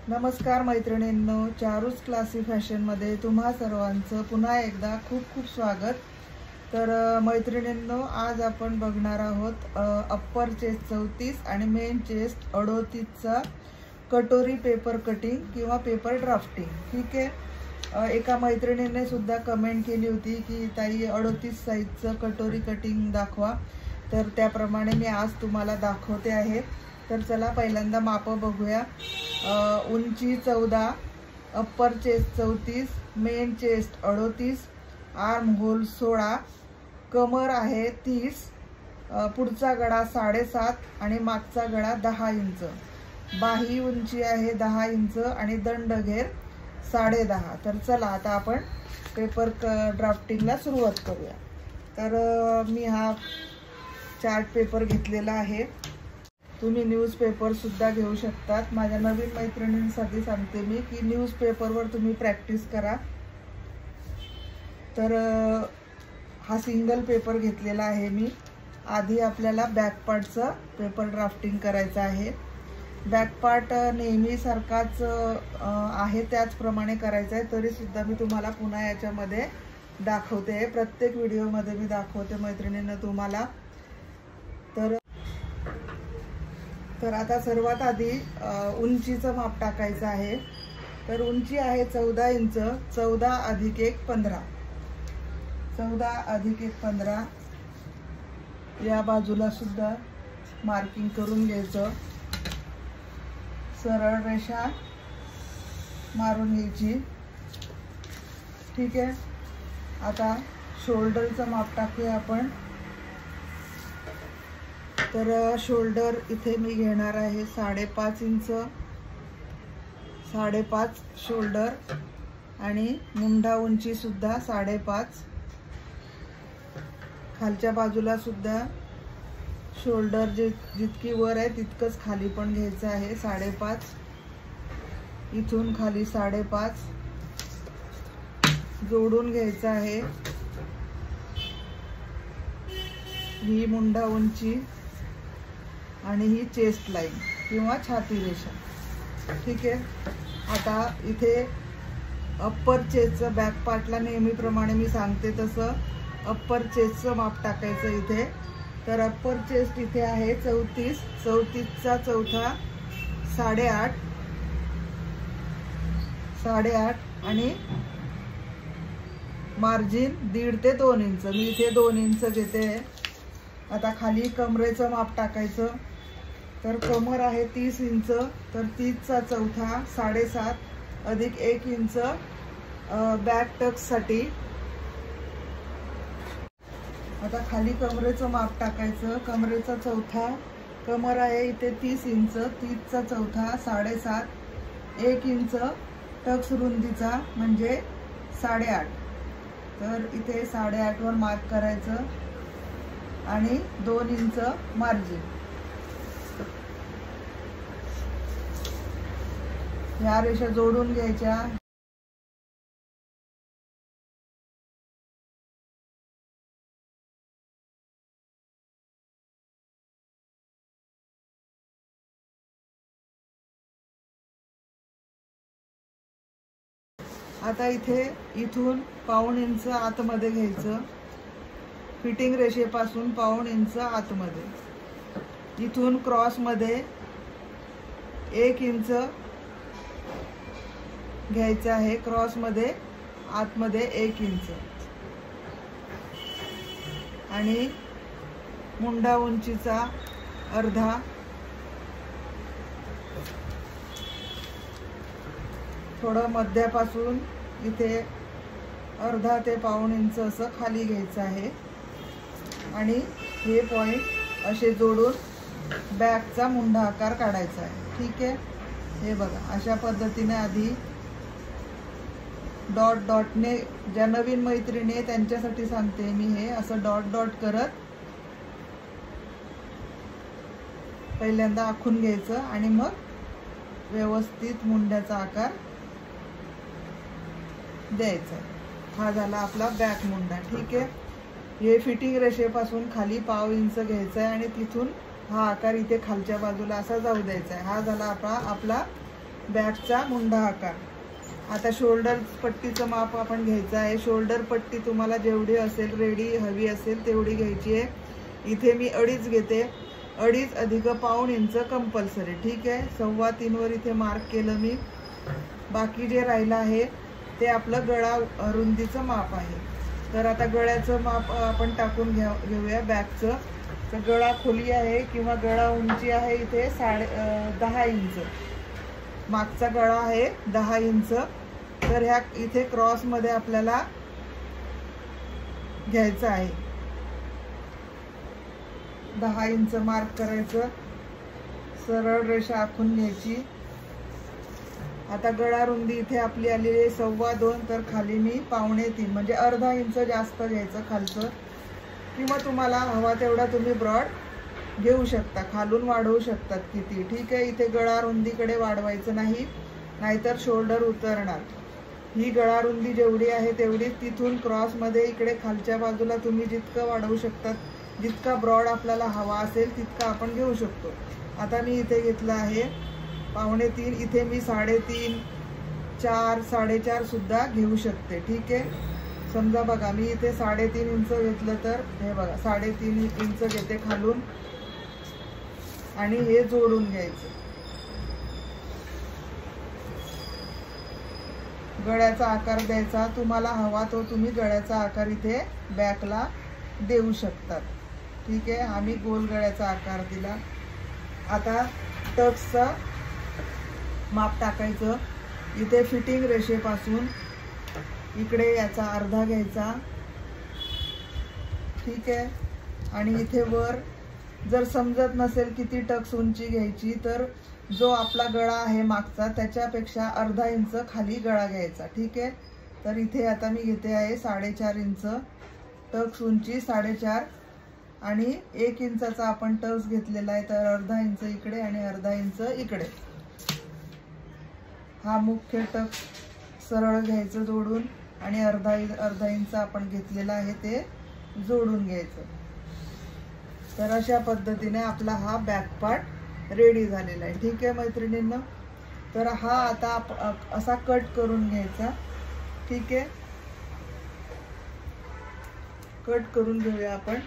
नमस्कार मैत्रिणींनो, चारूस क्लासी फॅशनमध्ये तुम्हा सर्वांचं पुन्हा एकदा खूप खूप स्वागत। तर मैत्रिणींनो, आज आपण बघणार आहोत अप्पर चेस्ट 34 आणि मेन चेस्ट 38चा कटोरी पेपर कटिंग किंवा पेपर ड्राफ्टिंग। ठीक आहे, एका मैत्रिणीने सुद्धा कमेंट केली होती की ताई 38 साईजचं कटोरी कटिंग दाखवा, तर त्याप्रमाणे मी आज तुम्हाला दाखवते आहे। तर चला पहिल्यांदा माप बघूया। उंची 14, upper chest 34, main chest 38, arm hole 16, कमर आहे 30, पुढचा गळा 7.5 आणि मागचा गळा 10 इंच, बाही उंची आहे 10 इंच आणि दंडघेर 10.5। तर चला आता आपण पेपर ड्राफ्टिंगला सुरुवात करूया। तर मी हा चार्ट पेपर घेतलेला आहे, तुम्ही न्यूजपेपर सुद्धा घेऊ शकतात। माझ्या नवीन मैत्रिणींसाठी सांगते मी की न्यूजपेपरवर तुम्ही प्रॅक्टिस करा। तर हा सिंगल पेपर घेतलेला आहे मी। आधी आपल्याला बॅक पार्टचा पेपर ड्राफ्टिंग करायचा आहे। बॅक पार्ट नेहमी सारखाच आहे त्याचप्रमाणे करायचा आहे, तरी सुद्धा मी तुम्हाला पुन्हा याच्यामध्ये दाखवते, प्रत्येक व्हिडिओमध्ये मी दाखवते मैत्रिणींना तुम्हाला। तर आता सर्वात आधी उंचीचं माप टाकायचं आहे। तर उंची आहे 14 इंच, 14 अधिक 1 15, 14 अधिक 1 15। या बाजूला सुद्धा मार्किंग करून घ्यायचं, सरळ रेषा मारून घ्यायची। ठीक आहे, आता शोल्डरचं माप टाकूया आपण। तर शोल्डर इथे मी घेणार आहे 5.5 इंच, 5.5 शोल्डर आणि मुंडा उंची सुद्धा 5.5। खालच्या बाजूला सुद्धा शोल्डर जितकी वर आहे तितकंच खाली पण घ्यायचं आहे 5.5, इथून खाली 5.5 जोडून घ्यायचं आहे। ही मुंडा उंची आणि ही चेस्ट लाईन किंवा छाती रेषा। ठीक आहे, आता इथे अप्पर चेस्टचं बॅक पार्टला नेहमीप्रमाणे मी सांगते तसं अप्पर चेस्टचं माप टाकायचं इथे। तर अप्पर चेस्ट इथे आहे 34, 34चा चौथा 8.5, 8.5 आणि मार्जिन 1.5 ते 2 इंच, मी इथे 2 इंच घेते। आता खाली कमरेचं माप टाकायचं। तर कमर आहे 30 इंच, तर 30चा चौथा 7.5 अधिक 1 इंच बॅक टक्ससाठी। आता खाली कमरेचं माप टाकायचं। कमरेचा चौथा, कमर आहे इथे 30 इंच, 30चा चौथा 7.5, 1 इंच टक्स रुंदीचा म्हणजे 8.5। तर इथे 8.5 वर मार्क करायचं आणि 2 इंच मार्जिन। ह्या रेषा जोडून घ्यायच्या। आता इथे इथून 1.5 इंच आतमध्ये घ्यायचं, फिटिंग रेषेपासून 1.5 इंच आतमध्ये। इथून क्रॉस मध्ये 1 इंच घ्यायचं आहे, क्रॉस मध्ये आतमध्ये 1 इंच आणि मुंडा उंचीचा अर्धा, थोडं मध्यापासून इथे अर्धा ते 1.5 इंच असं खाली घ्यायचं आहे आणि हे पॉइंट असे जोडून बॅकचा मुंडा आकार काढायचा आहे। ठीक आहे, हे बघा अशा पद्धतीने आधी डॉट डॉटने, ज्या नवीन मैत्रिणी आहे त्यांच्यासाठी सांगते मी, हे असं डॉट डॉट करत पहिल्यांदा आखून घ्यायचं आणि मग व्यवस्थित मुंड्याचा आकार द्यायचा। हा झाला आपला बॅक मुंडा। ठीक आहे, हे फिटिंग रेषेपासून खाली 1.5 इंच घ्यायचं आहे आणि तिथून हा आकार इथे खालच्या बाजूला असा जाऊ द्यायचा आहे। हा झाला आपला बॅकचा मुंडा आकार. आता शोल्डर पट्टीचं माप आपण घ्यायचं आहे. शोल्डर पट्टी तुम्हाला जेवढी असेल रेडी हवी असेल तेवढी घ्यायची आहे. इथे मी 2.5 घेते. 2.5 अधिक पाऊण इंच कंपल्सरी. ठीक आहे. 3.25 वर इथे मार्क केलं मी. बाकी जे राहिलं आहे ते आपलं गळा रुंदीचं माप आहे. तर आता गळ्याचं माप आपण टाकून घेऊया बॅकचं. तर गळा खोली आहे किंवा गळा उंची आहे इथे 10 इंच. मागचा गळा आहे 10 इंच. तर ह्या इथे क्रॉसमध्ये आपल्याला घ्यायचं आहे. 10 इंच मार्क करायचं. सरळ रेषा आखून घ्यायची. आता गळा रुंदी इथे आपली आलेली आहे 2.25. तर खाली मी 2.25 म्हणजे अर्धा इंच जास्त घ्यायचं खालचं. किंवा तुम्हाला हवा तेवढा तुम्ही ब्रॉड घेऊ शकता. खालून वाढवू शकतात किती. ठीक आहे. इथे गळा रुंदीकडे वाढवायचं नाही, नाहीतर शोल्डर उतरणार. ही गळा रुंदी जेवढी आहे तेवढी तिथून क्रॉसमध्ये इकडे खालच्या बाजूला तुम्ही जितकं वाढवू शकतात, जितका ब्रॉड आपल्याला हवा असेल तितका आपण घेऊ शकतो. आता मी इथे घेतलं आहे 2.25. इथे मी 3.5, 4, 4.5 सुद्धा घेऊ शकते. ठीक आहे. समजा बघा मी इथे 3.5 इंच घेतलं तर हे बघा 3.5 इंच घेते खालून आणि हे जोडून घ्यायचं. गळ्याचा आकार द्यायचा तुम्हाला हवा तो तुम्ही गळ्याचा आकार इथे बॅकला देऊ शकतात. ठीक आहे. आम्ही गोल गळ्याचा आकार दिला. आता टक्सचं माप टाकायचं. इथे फिटिंग रेषेपासून इकडे याचा अर्धा घ्यायचा. ठीक आहे. आणि इथे वर जर समजत नसेल किती टक्स उंची घ्यायची तर जो आपला गळा आहे मागचा त्याच्यापेक्षा अर्धा इंच खाली गळा घ्यायचा. ठीक आहे. तर इथे आता मी घेते आहे 4.5 इंच. टक्स उंची 4.5 आणि 1 इंचाचा आपण टक्स घेतलेला आहे. तर अर्धा इंच इकडे आणि अर्धा इंच इकडे. हा मुख्य टक्स सरळ घ्यायचं जोडून आणि अर्धा इंच आपण घेतलेला आहे ते जोडून घ्यायचं. तर अशा पद्धतीने आपला हा बॅक पार्ट रेडी झालेला आहे. ठीक आहे मैत्रिणींनो. तर हा आता असा कट करून घ्यायचा. ठीक आहे. कट करून घेऊया आपण.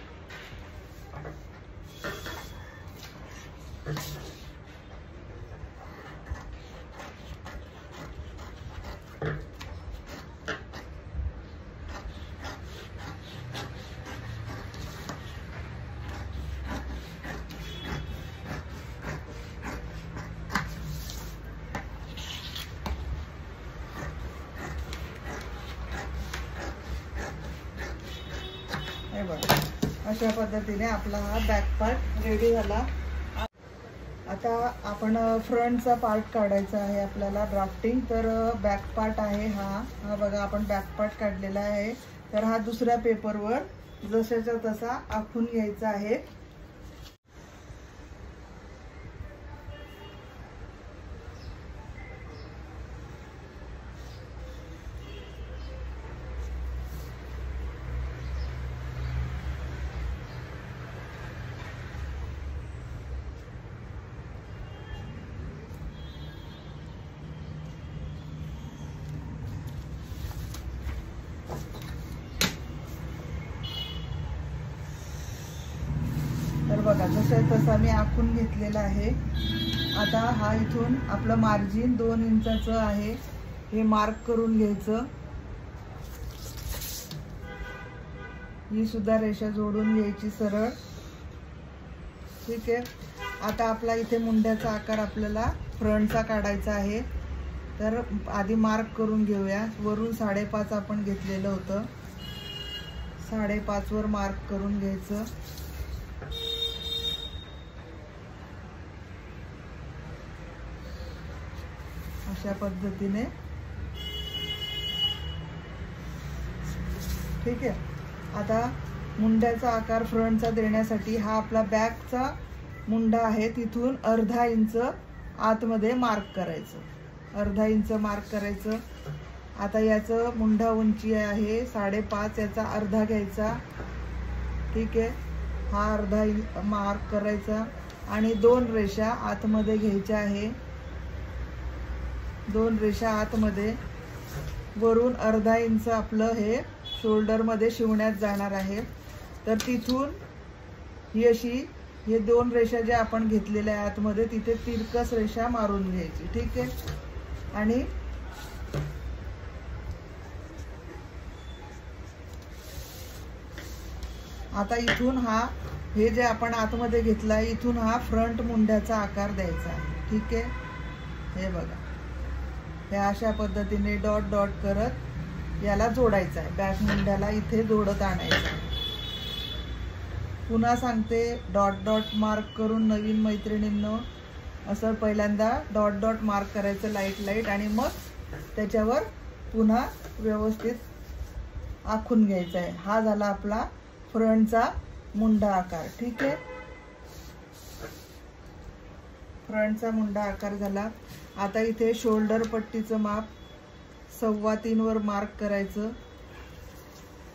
हे बघा अशा पद्धतीने आपला हा बॅक पार्ट रेडी झाला. आता आपण फ्रंटचा पार्ट काढायचा आहे आपल्याला ड्राफ्टिंग. तर बॅक पार्ट आहे हा बघा आपण बॅक पार्ट काढलेला आहे. तर हा दुसऱ्या पेपरवर जशाचा तसा आखून घ्यायचा आहे. तर बघा जसं तसा मी आखून घेतलेला आहे. आता हा इथून आपलं मार्जिन 2 इंचाचं आहे हे मार्क करून घ्यायचं. ही सुद्धा रेषा जोडून घ्यायची सरळ. ठीक आहे. आता आपला इथे मुंड्याचा आकार आपल्याला फ्रंटचा काढायचा आहे. तर आधी मार्क करून घेऊया. वरून 5.5 आपण घेतलेलं होतं. 5.5 वर मार्क करून घ्यायचं. अशा पद्धतीने. ठीक आहे. आता मुंड्याचा आकार फ्रंटचा देण्यासाठी हा आपला बॅकचा मुंडा आहे तिथून अर्धा इंच आतमध्ये मार्क करायचं. अर्धा इंच मार्क करायचं. आता याचं मुंडा उंची आहे 5.5 याचा अर्धा घ्यायचा. ठीक आहे. हा अर्धा मार्क करायचा आणि 2 रेषा आतमध्ये घ्यायच्या आहे. 2 रेषा आतमध्ये, वरून अर्धा इंच आपलं हे शोल्डर मध्ये शिवण्यात जाणार आहे। तर तिथून ही अशी हे 2 रेषा जे आपण घेतलेल्या आतमध्ये तिथे तिरकस रेषा मारून घ्यायची, ठीक आहे। आणि आता इथून हे जे आपण आतमध्ये घेतला इथून हा फ्रंट मुंड्याचा आकार द्यायचा आहे, ठीक आहे। हे बघा, हे अशा पद्धतीने डॉट डॉट करत याला जोडायचं आहे, बॅक मुंड्याला इथे जोडत आणायचं आहे। पुन्हा सांगते, डॉट डॉट मार्क करून नवीन मैत्रिणींनो असं पहिल्यांदा डॉट डॉट मार्क करायचं लाईट लाईट, आणि मग त्याच्यावर पुन्हा व्यवस्थित आखून घ्यायचा आहे। हा झाला आपला फ्रंटचा मुंडा आकार, ठीक आहे। फ्रंटचा मुंडा आकार झाला। आता इथे शोल्डर पट्टीचं माप 3.25 वर मार्क करायचं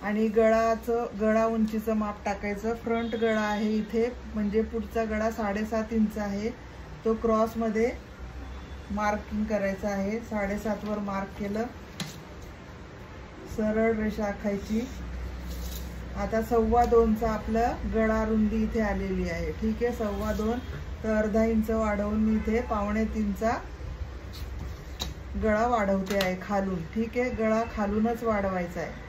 आणि गळा उंचीचं माप टाकायचं। फ्रंट गळा आहे इथे, म्हणजे पुढचा गळा 7.5 इंच आहे, तो क्रॉस मध्ये मार्किंग करायचा आहे। 7.5 वर मार्क केलं, सरळ रेषा आखायची। आता 2.25चा आपलं गळा रुंदी इथे आलेली आहे, ठीक आहे। 2.25 तर अर्धा इंच वाढवून मी इथे 2.25चा गळा वाढवते आहे खालून, ठीक आहे। गळा खालूनच वाढवायचा आहे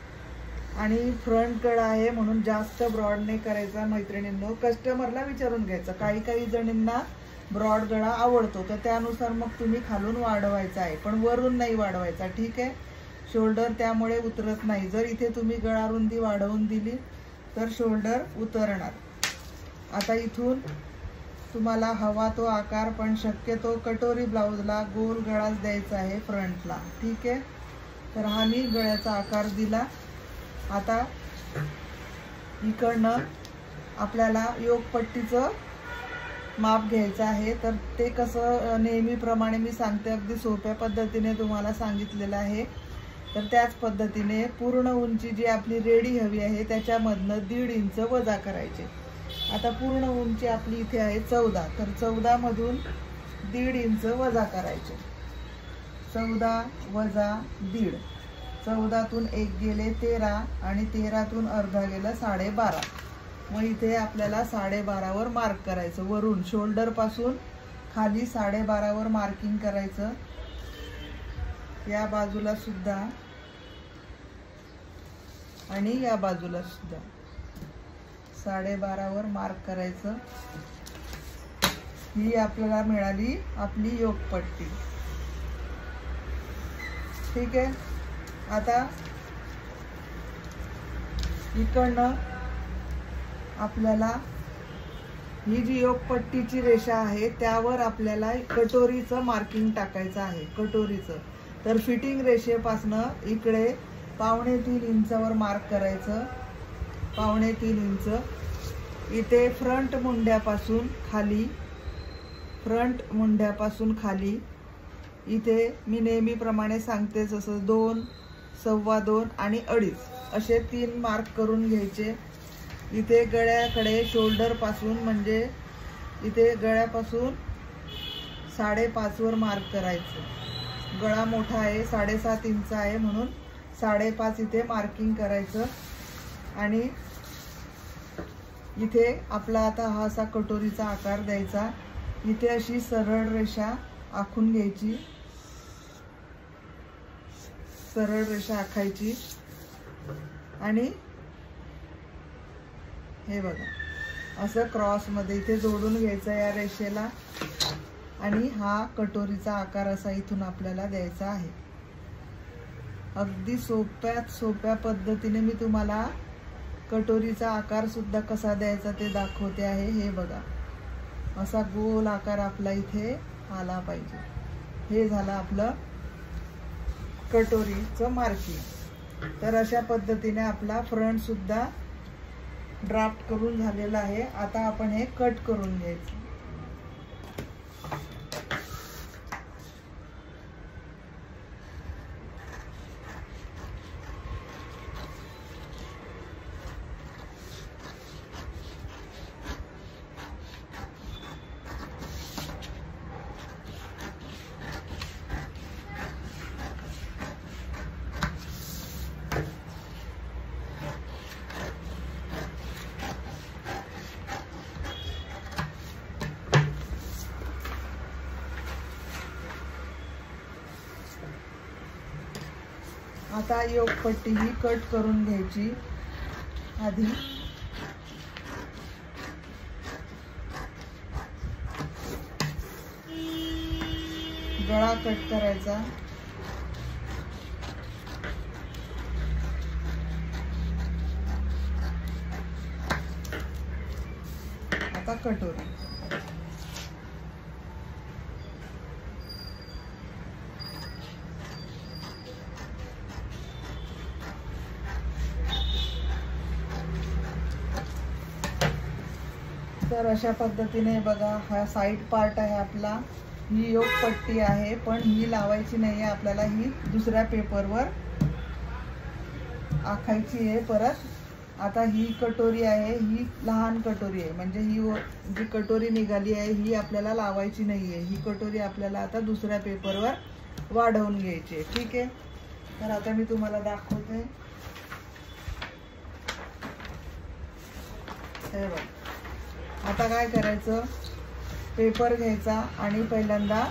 आणि फ्रंट गळा आहे म्हणून जास्त ब्रॉड नाही करायचा मैत्रिणींनो। कस्टमरला विचारून घ्यायचं, काही जणींना ब्रॉड गळा आवडतो तर त्यानुसार मग तुम्ही खालून वाढवायचा आहे, पण वरून नाही वाढवायचा, ठीक आहे। शोल्डर त्यामुळे उतरत नाही। जर इथे तुम्ही गळा रुंदी वाढवून दिली तर शोल्डर उतरणार। आता इथून तुम्हाला हवा तो आकार, पण शक्यतो कटोरी ब्लाउजला गोल गळाच द्यायचा आहे फ्रंटला, ठीक आहे। तर हा मी गळ्याचा आकार दिला। आता इकडनं आपल्याला योगपट्टीचं माप घ्यायचं आहे। तर ते कसं नेहमीप्रमाणे मी सांगते, अगदी सोप्या पद्धतीने तुम्हाला सांगितलेलं आहे। तर त्याच पद्धतीने पूर्ण उंची जी आपली रेडी हवी आहे त्याच्यामधनं 1.5 इंच वजा करायचे। आता पूर्ण उंची आपली इथे आहे 14, तर 14 मधून 1.5 इंच वजा करायचे। 14 वजा 1.5, 14तून 1 गेले 13 आणि 13तून अर्धा गेला 12.5। मग इथे आपल्याला 12.5 वर मार्क करायचं। वरून शोल्डर पासून खाली 12.5 वर मार्किंग करायचं। या बाजूला सुद्धा आणि या बाजूला सुद्धा 12.5 वर मार्क करायचं। ही आपल्याला मिळाली आपली योगपट्टी, ठीक आहे। आता इकडनं आपल्याला ही जी योगपट्टीची रेषा आहे त्यावर आपल्याला कटोरीचं मार्किंग टाकायचं आहे, कटोरीचं। तर फिटिंग रेषेपासनं इकडे 2.25 इंचावर मार्क करायचं, 2.25 इंच। इथे फ्रंट मुंड्यापासून खाली इथे मी नेहमीप्रमाणे सांगते जसं 2, 2.25 आणि 2.5 असे 3 मार्क करून घ्यायचे। इथे गळ्याकडे शोल्डर पासून, म्हणजे इथे गळ्यापासून 5.5 वर मार्क करायचं। गळा मोठा आहे, 7.5 इंच आहे म्हणून 5.5 इथे मार्किंग करायचं। आणि इथे आपला आता हा असा कटोरीचा आकार द्यायचा। इथे अशी सरळ रेषा आखून घ्यायची, सरळ रेषा आखायची आणि हे बघा असं क्रॉस मध्ये इथे जोडून घ्यायचं या रेषेला, आणि हा कटोरीचा आकार असा इथून आपल्याला द्यायचा आहे। अगदी सोप्यात सोप्या पद्धतीने मी तुम्हाला कटोरीचा आकार सुद्धा कसा द्यायचा ते दाखवते आहे। हे बघा, असा गोल आकार आपला इथे आला पाहिजे। हे झालं आपलं कटोरीचं मार्किंग। तर अशा पद्धतीने आपला फ्रंट सुद्धा ड्राफ्ट करून झालेला आहे। आता आपण हे कट करून घ्यायचं। आता योगपट्टी ही कट करून घ्यायची आधी. गळा कट करायचा. आता कटोरी. तर अशा पद्धतीने बघा, हा साइड पार्ट आहे आपला. ही योगपट्टी आहे, पण ही लावायची नाही आहे आपल्याला, ही दुसऱ्या पेपरवर आखायची आहे परत. आता ही कटोरी आहे, ही लहान कटोरी आहे, म्हणजे ही जी कटोरी निघाली आहे ही आपल्याला लावायची नाही आहे. ही कटोरी आपल्याला आता दुसऱ्या पेपरवर वाढवून घ्यायची आहे. ठीक आहे, तर आता मी तुम्हाला दाखवते. हे बघ, आता काय करायचं, पेपर घ्यायचा आणि पहिल्यांदा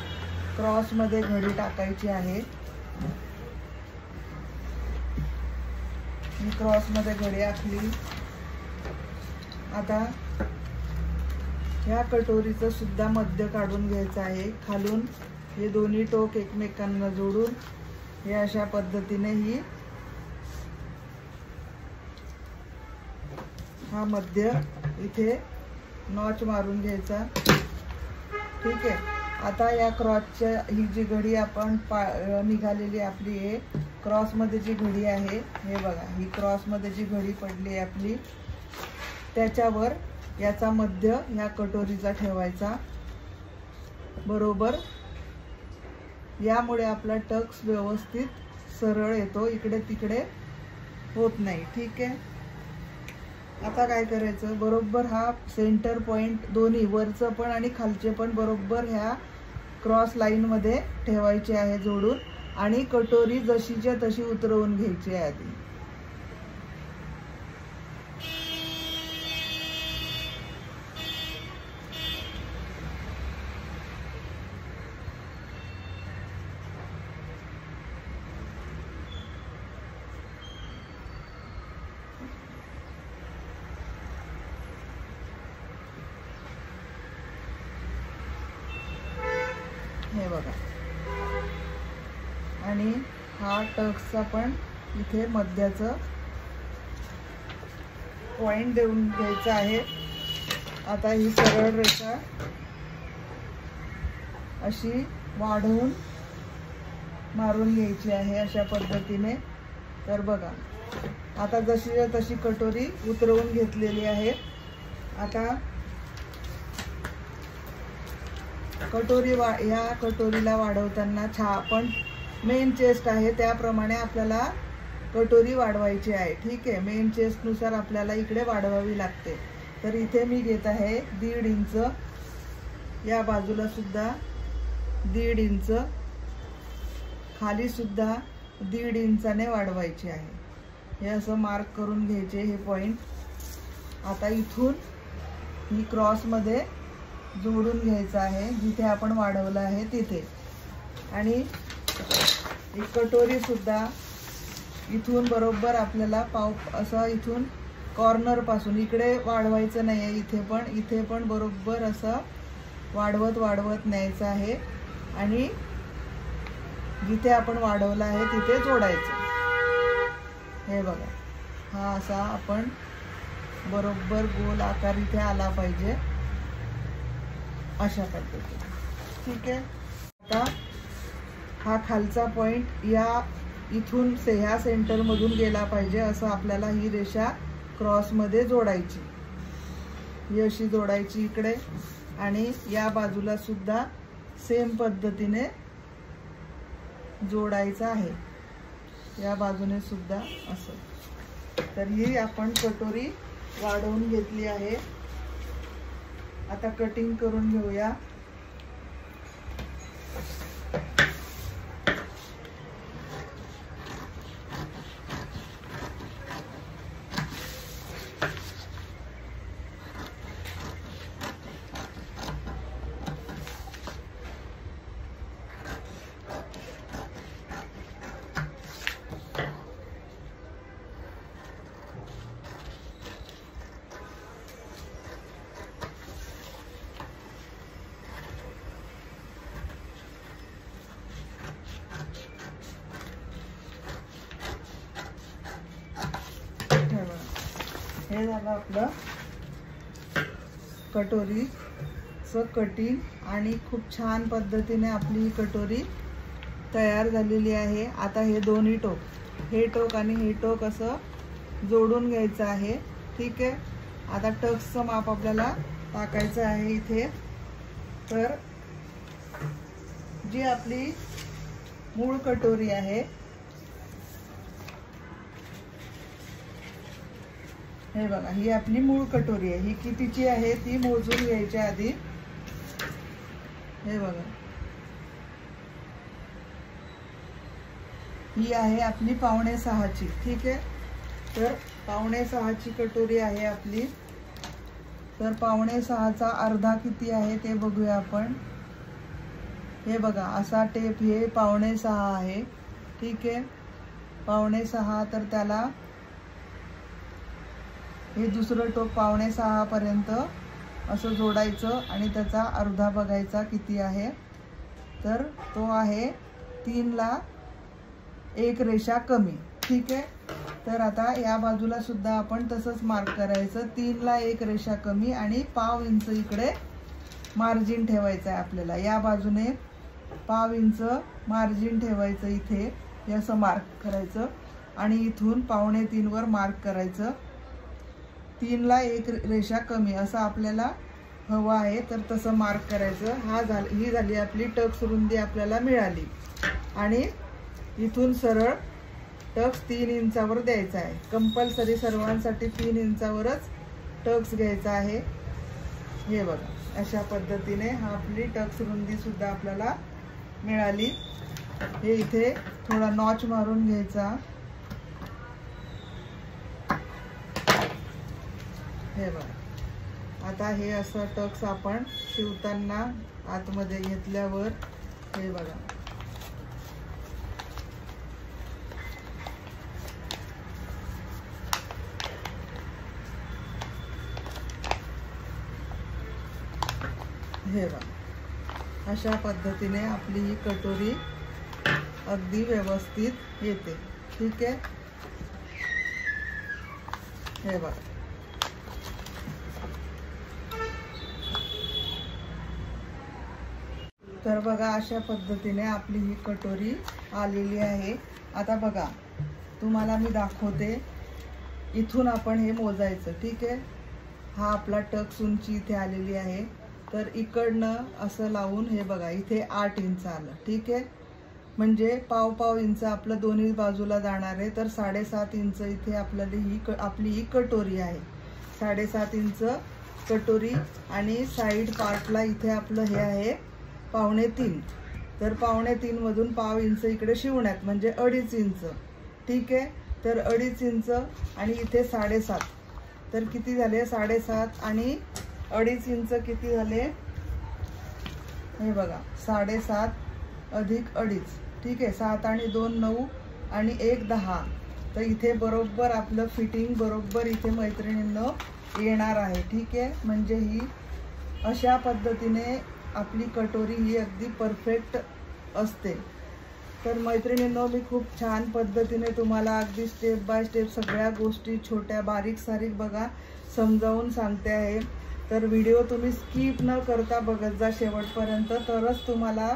क्रॉसमध्ये घडी टाकायची आहे. मी क्रॉसमध्ये घडी आखली. आता ह्या कटोरीचं सुद्धा मध्य काढून घ्यायचं आहे. खालून हे दोन्ही टोक एकमेकांना जोडून हे अशा पद्धतीने ही हा मध्य इथे नॉच मारून घ्यायचा. ठीक आहे, आता या क्रॉसच्या ही जी घडी आपण निघालेली आपली आहे, क्रॉसमध्ये जी घडी आहे, हे बघा, ही क्रॉसमध्ये जी घडी पडली आहे आपली, त्याच्यावर याचा मध्य ह्या कटोरीचा ठेवायचा बरोबर. यामुळे आपला टक्स व्यवस्थित सरळ येतो, इकडे तिकडे होत नाही. ठीक आहे, आता काय करायचं, बरोबर हा सेंटर पॉइंट दोन्ही वरचं पण आणि खालचे पण बरोबर ह्या क्रॉस लाईनमध्ये ठेवायचे आहे जोडून, आणि कटोरी जशीच्या तशी उतरवून घ्यायची आहे आधी. हे बघा, आणि हा टक्सचा पण इथे मध्याचं पॉइंट देऊन घ्यायचा आहे. आता ही सरळ रेषा अशी वाढवून मारून घ्यायची आहे अशा पद्धतीने. तर बघा, आता जशी तशी कटोरी उतरवून घेतलेली आहे. आता ह्या कटोरीला वाढवताना आपण मेन चेस्ट आहे त्याप्रमाणे आपल्याला कटोरी वाढवायची आहे. ठीक आहे, मेन चेस्टनुसार आपल्याला इकडे वाढवावी लागते. तर इथे मी घेत आहे 1.5 इंच, या बाजूला सुद्धा 1.5 इंच, खाली सुद्धा 1.5 इंचाने वाढवायची आहे. हे असं मार्क करून घ्यायचे हे पॉइंट. आता इथून ही क्रॉसमध्ये जोडून घ्यायचं आहे जिथे आपण वाढवलं आहे तिथे, आणि ही कटोरी सुद्धा इथून बरोबर आपल्याला असं इथून कॉर्नर पासून इकडे वाढवायचं नाही आहे, इथे पण बरोबर असं वाढवत न्यायचं आहे, आणि जिथे आपण वाढवलं आहे तिथे जोडायचं. हे बघा, हा असा आपण बरोबर गोल आकार इथे आला पाहिजे अशा पद्धतीने. ठीक आहे, आता हा खालचा पॉइंट इथून ह्या सेंटरमधून गेला पाहिजे असं आपल्याला ही रेषा क्रॉसमध्ये जोडायची. ही अशी जोडायची इकडे, आणि या बाजूला सुद्धा सेम पद्धतीने जोडायचं आहे, या बाजूने सुद्धा असं. तर ही आपण कटोरी वाढवून घेतली आहे. आता कटिंग करून घेऊया. हे झालं आपलं कटोरीचं कटिंग आणि खूप छान पद्धतीने आपली ही कटोरी तयार झालेली आहे। आता हे दोन्ही टोक, हे टोक आणि हे टोक असं जोडून घ्यायचं आहे। ठीक आहे, आता टक्सचं माप आपल्याला टाकायचं आहे इथे। तर जी आपली मूळ कटोरी आहे, हे बघा, ही आपली मूळ कटोरी आहे। ही कितीची आहे ती मोजून घ्यायची आधी। हे बघा, ही आहे आपली 5.5ची। ठीक आहे, तर 5.5ची कटोरी आहे आपली। तर 5.5चा अर्धा किती आहे ते बघूया आपण। हे बघा, असा टेप हे 5.5 आहे। ठीक आहे, 5.5, तर त्याला हे दुसरं टोक 5.5 पर्यंत असं जोडायचं आणि त्याचा अर्धा बघायचा किती आहे। तर तो आहे 3ला 1 रेषा कमी। ठीक आहे, तर आता या बाजूला सुद्धा आपण तसंच मार्क करायचं, 3ला 1 रेषा कमी आणि पाव इंच इकडे मार्जिन ठेवायचं आहे आपल्याला। या बाजूने पाव इंच मार्जिन ठेवायचं इथे, हे असं मार्क करायचं आणि इथून 2.5 वर मार्क करायचं। 3ला 1 रेषा कमी असं आपल्याला हवं आहे, तर तसं मार्क करायचं। ही झाली आपली टक्स रुंदी आपल्याला मिळाली आणि इथून सरळ टक्स 3 इंचावर द्यायचा आहे। कंपल्सरी सर्वांसाठी 3 इंचावरच टक्स घ्यायचा आहे। हे बघा, अशा पद्धतीने हा आपली टक्स रुंदी सुद्धा आपल्याला मिळाली। हे इथे थोडा नॉच मारून घ्यायचा। हे बघा, आता हे असं टक्स आपण शिवताना आतमध्ये घेतल्यावर हे बघा, हे बघा, अशा पद्धतीने आपली ही कटोरी अगदी व्यवस्थित येते। ठीक आहे, हे बघा, तर बघा अशा पद्धतीने आपली ही कटोरी आलेली आहे। आता बघा, तुम्हाला मी दाखवते, इथून आपण हे मोजायचं। ठीक आहे, हा आपला टक्स उंची इथे आलेली आहे। तर इकडनं असं लावून हे बघा, इथे 8 इंच आलं। ठीक आहे, म्हणजे पाव इंच आपलं दोन्ही बाजूला जाणार आहे। तर 7.5 इंच इथे आपल्याला आपली ही कटोरी आहे। 7.5 इंच कटोरी आणि साईड पार्टला इथे आपलं हे आहे 2.5। तर 2.5 मधून पाव इंच इकडे शिवण्यात म्हणजे 2.5 इंच। ठीक आहे, तर 2.5 इंच आणि इथे 7.5, तर किती झाले 7.5 आणि 2.5 इंच किती झाले, हे बघा, 7.5 अधिक 2.5। ठीक आहे, 7 आणि 2 9 आणि 1 10। तर इथे बरोबर आपलं फिटिंग बरोबर इथे मैत्रिणींनो येणार आहे। ठीक आहे, म्हणजे ही अशा पद्धतीने आपली कटोरी ही अगदी परफेक्ट असते। तर मैत्रिणींनो, मी खूप छान पद्धतीने तुम्हाला अगदी स्टेप बाय स्टेप सगळ्या गोष्टी छोट्या बारीक सारीक बघा समजावून सांगते आहे। तर व्हिडिओ तुम्ही स्किप न करता बघत जा शेवटपर्यंत, तरच तुम्हाला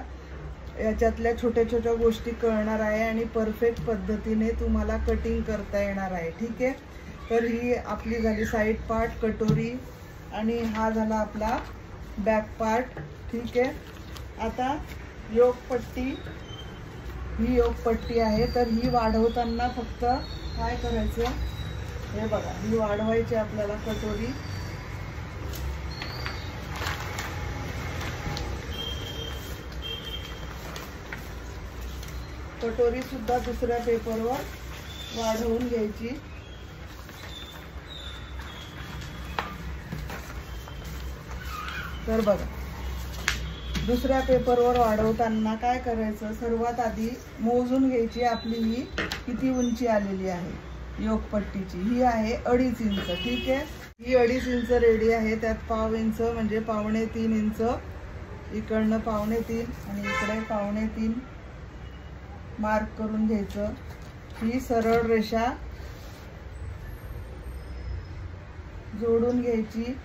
याच्यातल्या छोट्या छोट्या गोष्टी कळणार आहे आणि परफेक्ट पद्धतीने तुम्हाला कटिंग करता येणार आहे। ठीक आहे, तर ही आपली झाली साईड पार्ट कटोरी आणि हा झाला आपला बॅक पार्ट। ठीक आहे, आता योगपट्टी, ही योगपट्टी आहे। तर ही वाढवताना फक्त काय करायचं, हे बघा, ही वाढवायची आपल्याला कटोरी। कटोरी सुद्धा दुसऱ्या पेपरवर वाढवून घ्यायची। तर बघा, दुसऱ्या पेपरवर वाढवताना काय करायचं, सर्वात आधी मोजून घ्यायची आपली ही किती उंची आलेली आहे योगपट्टीची। ही आहे 2.5 इंच। ठीक आहे, ही 2.5 इंच रेडी आहे। त्यात पाव इंच म्हणजे 2.5 इंच, इकडनं 2.5 आणि इकडे 2.5 मार्क करून घ्यायचं। ही सरळ रेषा जोडून घ्यायची।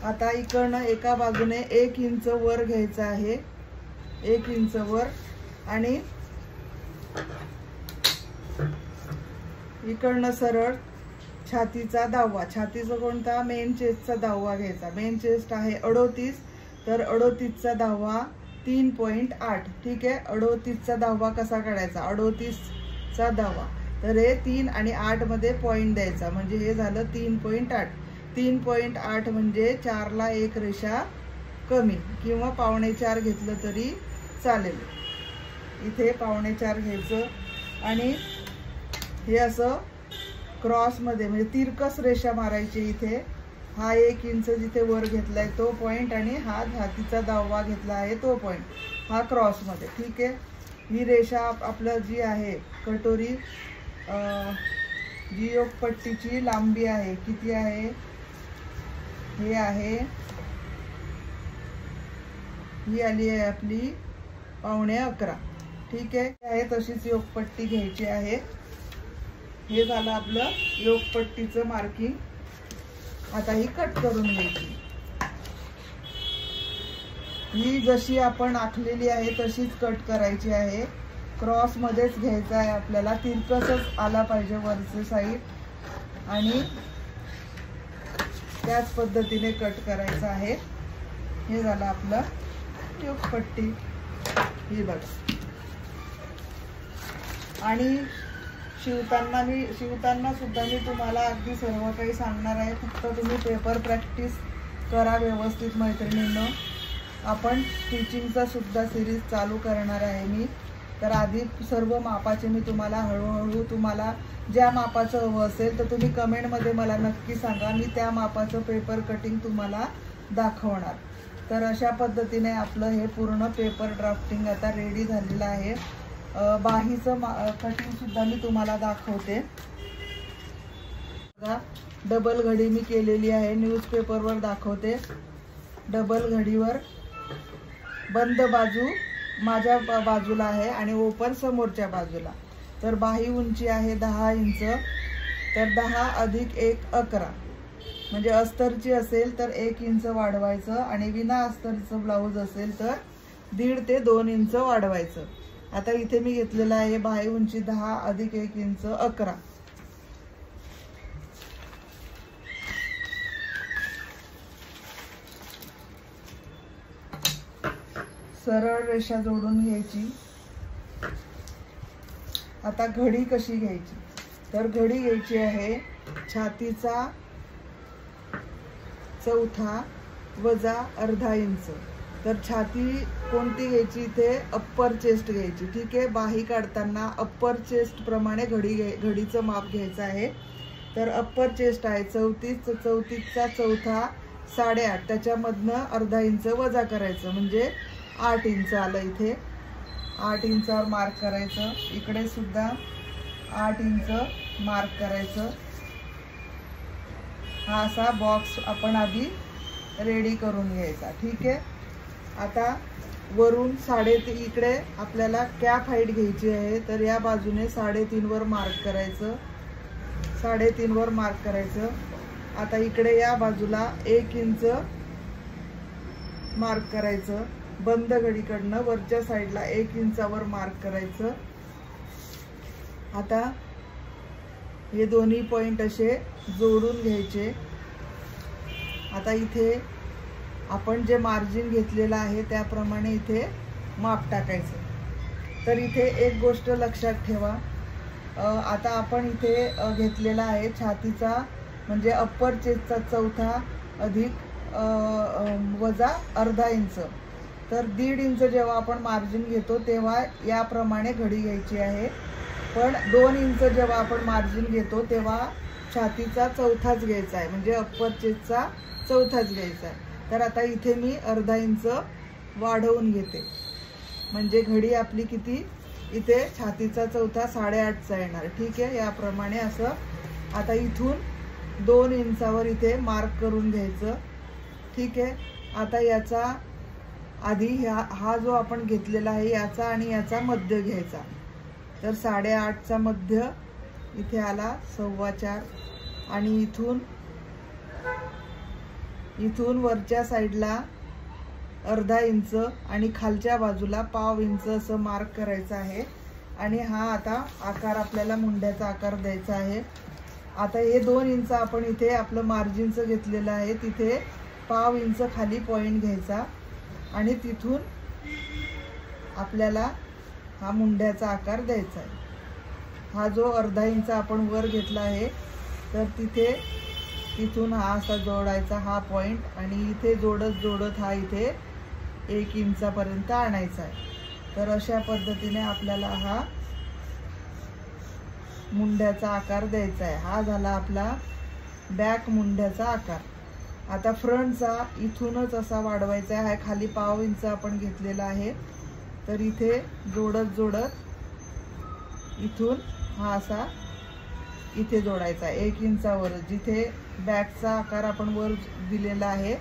आता इकडनं एका बाजूने 1 इंच वर घ्यायचं आहे, 1 इंच वर, आणि इकडनं सरळ छातीचा दहावा, छातीचा कोणता, मेन चेस्टचा दहावा घ्यायचा। मेन चेस्ट आहे 38, तर 38चा दहावा 3.8। ठीक आहे, 38चा दहावा कसा काढायचा, 38चा दहावा, तर हे 3 आणि 8 मध्ये पॉइंट द्यायचा, म्हणजे हे झालं 3.8। 3.8 म्हणजे 4 ला 1 रेषा कमी, किंवा 4.25 घेतलं तरी चालेल। इथे 4.25 घ्यायचं आणि हे असं क्रॉस मध्ये म्हणजे तिरकस रेषा मारायची। इथे हा 1 इंच जिथे वर घेतलाय तो पॉइंट, आणि हा छातीचा दहावा घेतला आहे तो पॉइंट, हा क्रॉस मध्ये। ठीक आहे, ही रेषा आपलं जी आहे कटोरी, जी योगपट्टीची लांबी आहे किती आहे, हे आहे, ही आली आहे आपली 11.25। ठीक आहे, तशीच योगपट्टी घ्यायची आहे। हे झालं आपलं योगपट्टीचं मार्किंग। आता ही कट करून घ्यायची, ही जशी आपण आखलेली आहे तशीच कट करायची आहे। क्रॉस मध्येच घ्यायचा आहे आपल्याला, तिरकसच आला पाहिजे वरचे साईड, आणि त्याच पद्धतीने कट करायचं आहे। हे झालं आपलं योगपट्टी, ही बघा। आणि शिवताना सुद्धा मी तुम्हाला अगदी सर्व काही सांगणार आहे, फक्त तुम्ही पेपर प्रॅक्टिस करा व्यवस्थित मैत्रिणींनो। आपण स्टिचिंगचा सुद्धा सिरीज चालू करणार आहे मी, तर आधी सर्व मापाचे मी तुम्हाला हळूहळू, तुम्हाला ज्या मापाचं हवं असेल तर तुम्ही कमेंटमध्ये मला नक्की सांगा, मी त्या मापाचं पेपर कटिंग तुम्हाला दाखवणार। तर अशा पद्धतीने आपलं हे पूर्ण पेपर ड्राफ्टिंग आता रेडी झालेलं आहे। बाहीचं कटिंग सुद्धा मी तुम्हाला दाखवते। डबल घडी मी केलेली आहे, न्यूजपेपरवर दाखवते। डबल घडीवर बंद बाजू माझ्या बाजूला आहे आणि ओपन समोरच्या बाजूला। तर बाही उंची आहे 10 इंच, तर 10 अधिक 1 11, म्हणजे अस्तरची असेल तर 1 इंच वाढवायचं, आणि विना अस्तरचं ब्लाऊज असेल तर 1.5 ते 2 इंच वाढवायचं। आता इथे मी घेतलेला आहे बाही उंची 10 अधिक 1 इंच 11। सरळ रेषा जोडून घ्यायची। आता घडी कशी घ्यायची, तर घडी घ्यायची आहे छातीचा चौथा वजा अर्धा इंच। तर छाती कोणती घ्यायची, इथे अप्पर चेस्ट घ्यायची। ठीक आहे, बाही काढताना अप्पर चेस्ट प्रमाणे घडीचं माप घ्यायचं आहे। तर अप्पर चेस्ट आहे 34, 34चा चौथा 8.5, त्याच्यामधनं अर्धा इंच वजा करायचं, म्हणजे 8 इंच आलं। इथे 8 इंचावर मार्क करायचं, इकडे सुद्धा 8 इंच मार्क करायचं। हा असा बॉक्स आपण आधी रेडी करून घ्यायचा। ठीक आहे, आता वरून 3.5 इकडे आपल्याला कॅप हाईट घ्यायची आहे, तर या बाजूने 3.5 वर मार्क करायचं, 3.5 वर मार्क करायचं। आता इकडे या बाजूला 1 इंच मार्क करायचं, बंद घडीकडनं वरच्या साईडला 1 इंचावर मार्क करायचं। आता हे दोन्ही पॉइंट असे जोडून घ्यायचे। आता इथे आपण जे मार्जिन घेतलेलं आहे त्याप्रमाणे इथे माप टाकायचं। तर इथे एक गोष्ट लक्षात ठेवा, आता आपण इथे घेतलेला आहे छातीचा म्हणजे अप्पर चेस्टचा चौथा अधिक वजा अर्धा इंच। तर 1.5 इंच जेव्हा आपण मार्जिन घेतो तेव्हा याप्रमाणे घडी घ्यायची आहे, पण 2 इंच जेव्हा आपण मार्जिन घेतो तेव्हा छातीचा चौथाच घ्यायचा आहे, म्हणजे अप्पर चेस्टचा चौथाच घ्यायचा आहे। तर आता इथे मी अर्धा इंच वाढवून घेते, म्हणजे घडी आपली किती, इथे छातीचा चौथा 8.5चा येणार। ठीक आहे, याप्रमाणे असं आता इथून 2 इंचावर इथे मार्क करून घ्यायचं। ठीक आहे, आता याचा आधी हा जो आपण घेतलेला आहे याचा आणि याचा मध्य घ्यायचा। तर 8.5चा मध्य इथे आला 4.25, आणि इथून वरच्या साईडला अर्धा इंच आणि खालच्या बाजूला पाव इंच असं मार्क करायचं आहे। आणि हा आता आकार आपल्याला मुंड्याचा आकार द्यायचा आहे। आता हे 2 इंच आपण इथे आपलं मार्जिनचं घेतलेलं आहे, तिथे पाव इंच खाली पॉइंट घ्यायचा आणि तिथून आपल्याला हा मुंड्याचा आकार द्यायचा आहे। हा जो अर्धा इंच आपण वर घेतला आहे तर तिथून हा असा जोडायचा हा पॉइंट आणि इथे जोडत हा इथे 1 इंचापर्यंत आणायचा आहे। तर अशा पद्धतीने आपल्याला हा मुंड्याचा आकार द्यायचा आहे। हा झाला आपला बॅक मुंड्याचा आकार। आता फ्रंटचा इथूनच असा वाढवायचा आहे। खाली पाव इंच आपण घेतलेला आहे, तर इथे जोडत इथून हा असा इथे जोडायचा 1 इंचावर, जिथे बॅकचा आकार आपण वर दिलेला आहे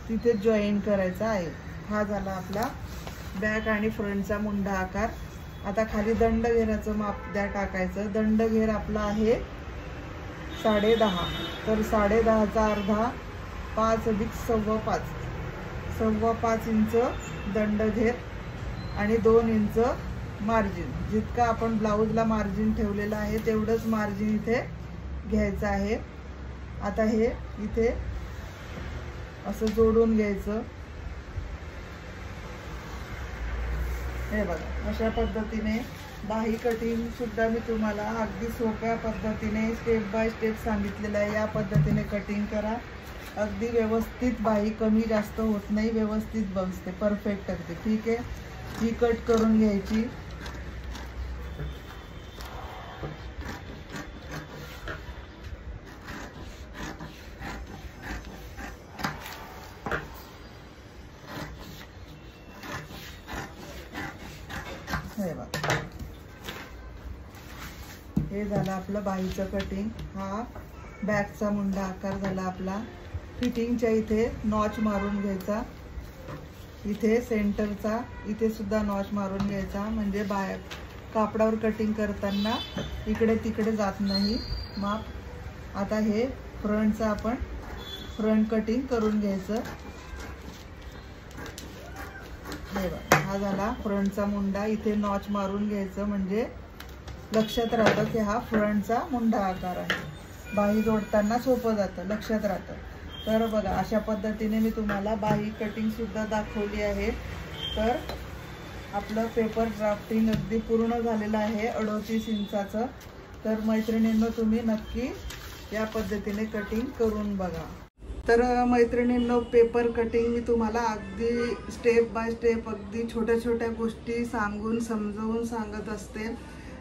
तिथे जॉईन करायचा आहे। हा झाला आपला बॅक आणि फ्रंटचा मुंडा आकार। आता खाली दंडघेराचं माप द्या टाकायचं। दंडघेर आपला आहे 10.5, तर 10.5चा अर्धा 5 अधिक 5.25 इंच दंडघेर आणि 2 इंच मार्जिन। जितका आपण ब्लाऊजला मार्जिन ठेवलेला आहे तेवढंच मार्जिन इथे घ्यायचं आहे। आता हे इथे असं जोडून घ्यायचं। हे बघा, अशा पद्धतीने बाही कटिंग सुद्धा मी तुम्हाला अगदी सोप्या पद्धतीने स्टेप बाय स्टेप सांगितलेलं आहे। या पद्धतीने कटिंग करा, अगदी व्यवस्थित, बाही कमी जास्त होत नाही, व्यवस्थित बसते, परफेक्ट अगदी। ठीक आहे, ही कट करून घ्यायची। हे झालं आपलं बाहीचं कटिंग। हा बॅकचा मुंडा आकार झाला आपला। फिटिंगच्या इथे नॉच मारून घ्यायचा, इथे सेंटरचा इथे सुद्धा नॉच मारून घ्यायचा, म्हणजे बाहेर कापडावर कटिंग करताना इकडे तिकडे जात नाही माप। आता हे फ्रंटचा आपण फ्रंट कटिंग करून घ्यायचं। हे बघा, हा झाला फ्रंटचा मुंडा। इथे नॉच मारून घ्यायचं म्हणजे लक्षात राहतं की हा फ्रंटचा मुंडा आकार आहे। बाही जोडताना सोपं जातं, लक्षात राहतं। तर बघा, अशा पद्धतीने मी तुम्हाला बाही कटिंग सुद्धा दाखवली आहे। तर आपलं पेपर ड्राफ्टिंग अगदी पूर्ण झालेलं आहे 38 इंचाचं। तर मैत्रिणींनो, तुम्ही नक्की या पद्धतीने कटिंग करून बघा। तर मैत्रिणींनो, पेपर कटिंग मी तुम्हाला अगदी स्टेप बाय स्टेप अगदी छोट्या छोट्या गोष्टी सांगून समजावून सांगत असते।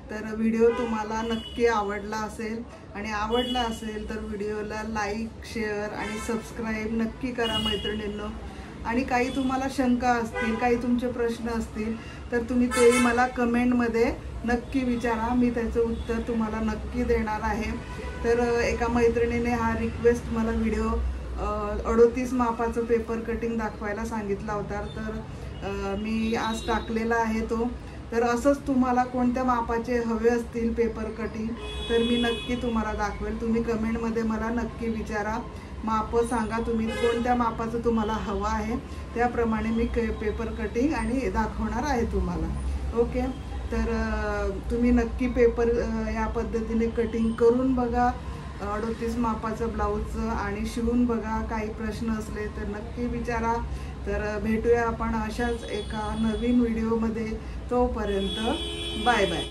तर व्हिडिओ तुम्हाला नक्की आवडला असेल, आणि आवडला असेल तर व्हिडिओला लाईक, शेअर आणि सबस्क्राईब नक्की करा मैत्रिणींनो। आणि काही तुम्हाला शंका असतील, काही तुमचे प्रश्न असतील तर तुम्ही तेही मला कमेंटमध्ये नक्की विचारा, मी त्याचं उत्तर तुम्हाला नक्की देणार आहे। तर एका मैत्रिणीने हा रिक्वेस्ट मला व्हिडिओ 38 मापाचं पेपर कटिंग दाखवायला सांगितला होता, तर मी आज टाकलेला आहे तो। तर असंच तुम्हाला कोणत्या मापाचे हवे असतील पेपर कटिंग तर मी नक्की तुम्हाला दाखवेल। तुम्ही कमेंटमध्ये मला नक्की विचारा, माप सांगा तुम्ही कोणत्या मापाचं तुम्हाला हवं आहे, त्याप्रमाणे मी पेपर कटिंग आणि दाखवणार आहे तुम्हाला। ओके, तर तुम्ही नक्की पेपर या पद्धतीने कटिंग करून बघा 38 मापाचं ब्लाऊजचं, आणि शिवून बघा। काही प्रश्न असले तर नक्की विचारा। तर भेटूया आपण अशाच एका नवीन व्हिडिओमध्ये। तोपर्यंत बाय बाय।